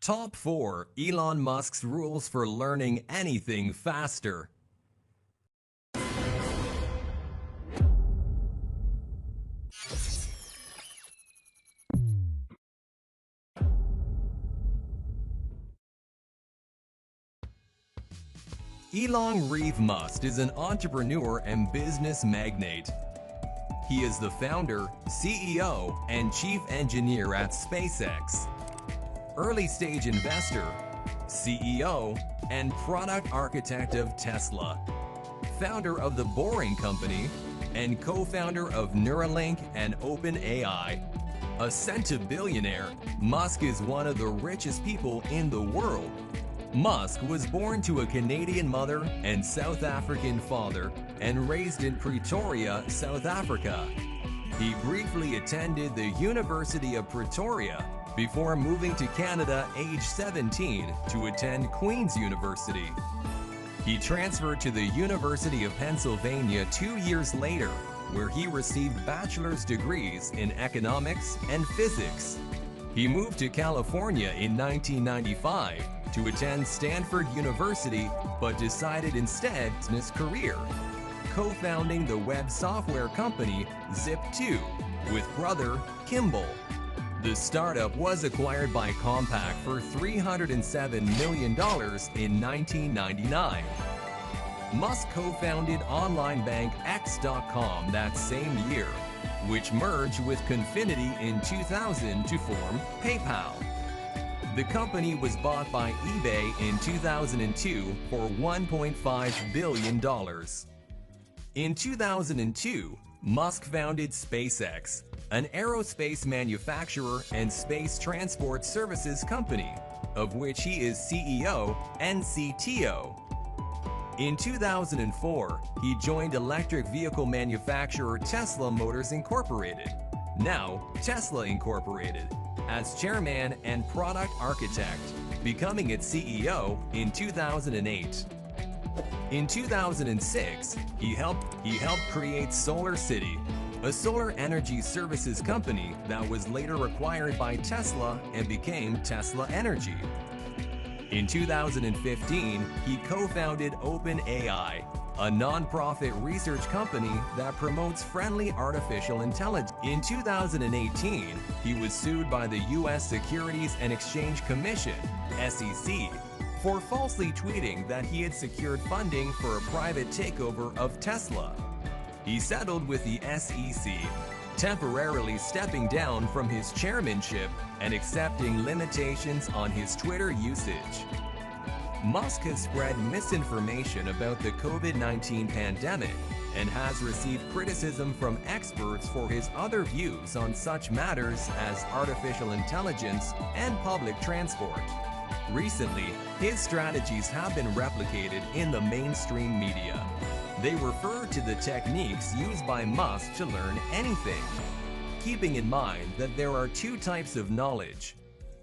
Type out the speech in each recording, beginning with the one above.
Top 4 Elon Musk's rules for learning anything faster. Elon Reeve Musk is an entrepreneur and business magnate. He is the founder, CEO, and chief engineer at SpaceX, early-stage investor, CEO, and product architect of Tesla, founder of The Boring Company, and co-founder of Neuralink and OpenAI. A centibillionaire, Musk is one of the richest people in the world. Musk was born to a Canadian mother and South African father and raised in Pretoria, South Africa. He briefly attended the University of Pretoria before moving to Canada age 17 to attend Queen's University. He transferred to the University of Pennsylvania 2 years later, where he received bachelor's degrees in economics and physics. He moved to California in 1995 to attend Stanford University, but decided instead to his career, co-founding the web software company Zip2 with brother Kimball. The startup was acquired by Compaq for $307 million in 1999. Musk co-founded online bank X.com that same year, which merged with Confinity in 2000 to form PayPal. The company was bought by eBay in 2002 for $1.5 billion. In 2002, Musk founded SpaceX, an aerospace manufacturer and space transport services company, of which he is CEO and CTO. In 2004, he joined electric vehicle manufacturer Tesla Motors Incorporated, now Tesla Incorporated, as chairman and product architect, becoming its CEO in 2008. In 2006, he helped create Solar City, a solar energy services company that was later acquired by Tesla and became Tesla Energy. In 2015, he co-founded OpenAI, a non-profit research company that promotes friendly artificial intelligence. In 2018, he was sued by the U.S. Securities and Exchange Commission, SEC, for falsely tweeting that he had secured funding for a private takeover of Tesla. He settled with the SEC, temporarily stepping down from his chairmanship and accepting limitations on his Twitter usage. Musk has spread misinformation about the COVID-19 pandemic and has received criticism from experts for his other views on such matters as artificial intelligence and public transport. Recently, his strategies have been replicated in the mainstream media. They refer to the techniques used by Musk to learn anything, keeping in mind that there are two types of knowledge: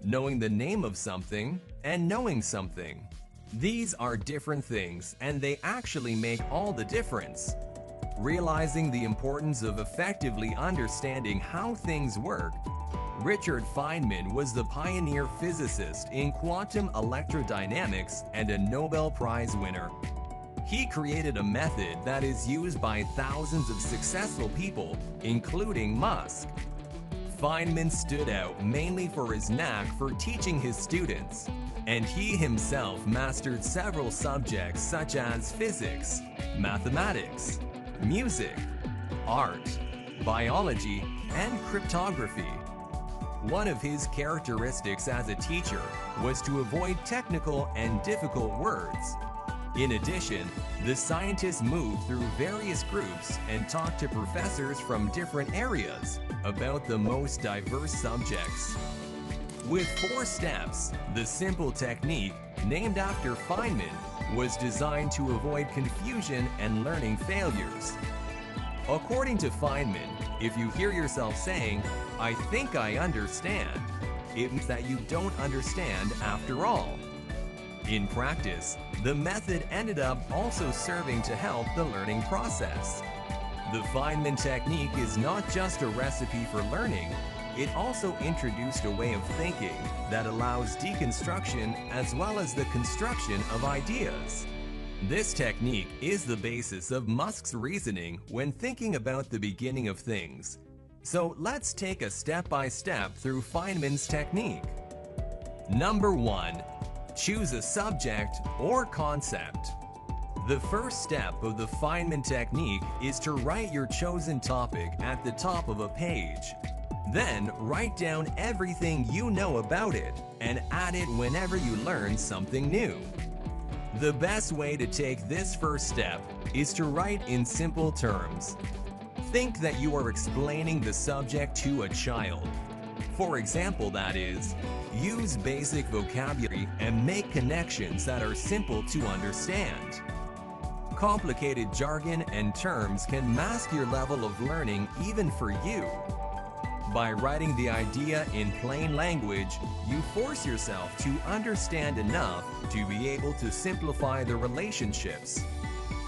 knowing the name of something and knowing something. These are different things, and they actually make all the difference. Realizing the importance of effectively understanding how things work, Richard Feynman was the pioneer physicist in quantum electrodynamics and a Nobel Prize winner. He created a method that is used by thousands of successful people, including Musk. Feynman stood out mainly for his knack for teaching his students, and he himself mastered several subjects such as physics, mathematics, music, art, biology, and cryptography. One of his characteristics as a teacher was to avoid technical and difficult words. In addition, the scientist moved through various groups and talked to professors from different areas about the most diverse subjects. With 4 steps, the simple technique, named after Feynman, was designed to avoid confusion and learning failures. According to Feynman, if you hear yourself saying, "I think I understand," it means that you don't understand after all. In practice, the method ended up also serving to help the learning process. The Feynman technique is not just a recipe for learning, it also introduced a way of thinking that allows deconstruction as well as the construction of ideas. This technique is the basis of Musk's reasoning when thinking about the beginning of things. So let's take a step-by-step through Feynman's technique. Number 1. Choose a subject or concept. The first step of the Feynman technique is to write your chosen topic at the top of a page. Then write down everything you know about it and add it whenever you learn something new. The best way to take this first step is to write in simple terms. Think that you are explaining the subject to a child. For example, that is, use basic vocabulary and make connections that are simple to understand. Complicated jargon and terms can mask your level of learning even for you. By writing the idea in plain language, you force yourself to understand enough to be able to simplify the relationships.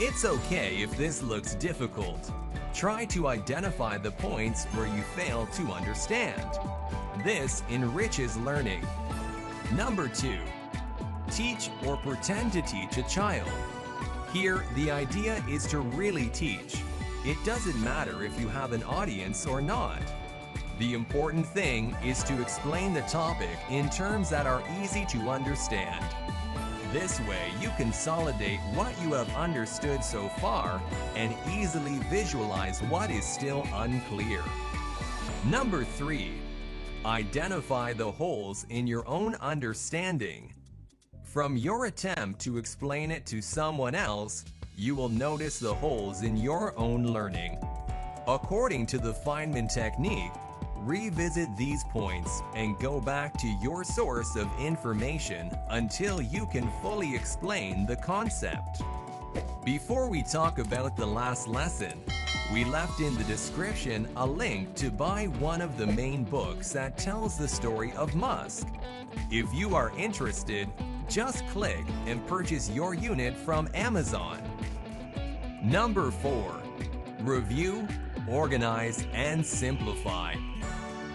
It's okay if this looks difficult. Try to identify the points where you fail to understand. This enriches learning. Number 2. Teach or pretend to teach a child. Here, the idea is to really teach. It doesn't matter if you have an audience or not. The important thing is to explain the topic in terms that are easy to understand. This way, you consolidate what you have understood so far and easily visualize what is still unclear. Number 3. Identify the holes in your own understanding. From your attempt to explain it to someone else, you will notice the holes in your own learning. According to the Feynman technique, revisit these points and go back to your source of information until you can fully explain the concept. Before we talk about the last lesson, we left in the description a link to buy one of the main books that tells the story of Musk. If you are interested, just click and purchase your unit from Amazon. Number 4. Review, organize, and simplify.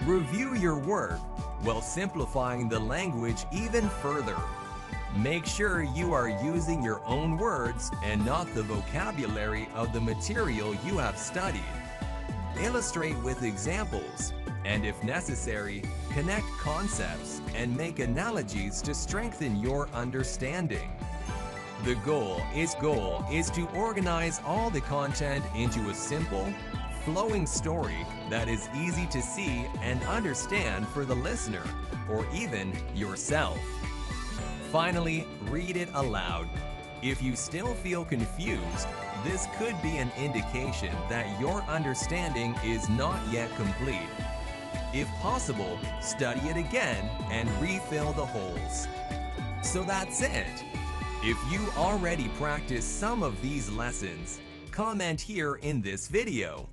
Review your work while simplifying the language even further. Make sure you are using your own words and not the vocabulary of the material you have studied. Illustrate with examples, and if necessary, connect concepts and make analogies to strengthen your understanding. The goal is to organize all the content into a simple, flowing story that is easy to see and understand for the listener, or even yourself. Finally, read it aloud. If you still feel confused, this could be an indication that your understanding is not yet complete. If possible, study it again and refill the holes. So that's it. If you already practiced some of these lessons, comment here in this video.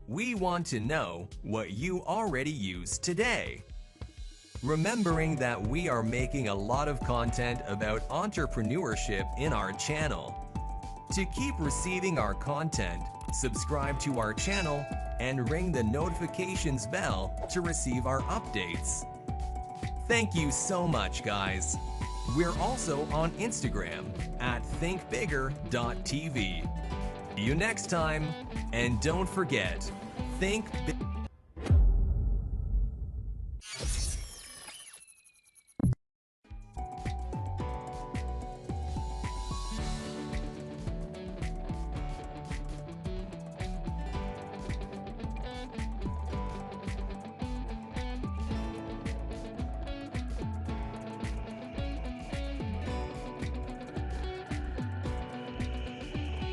We want to know what you already use today. Remembering that we are making a lot of content about entrepreneurship in our channel. To keep receiving our content, subscribe to our channel and ring the notifications bell to receive our updates. Thank you so much, guys. We're also on Instagram at thinkbigger.tv. See you next time, and don't forget, think big.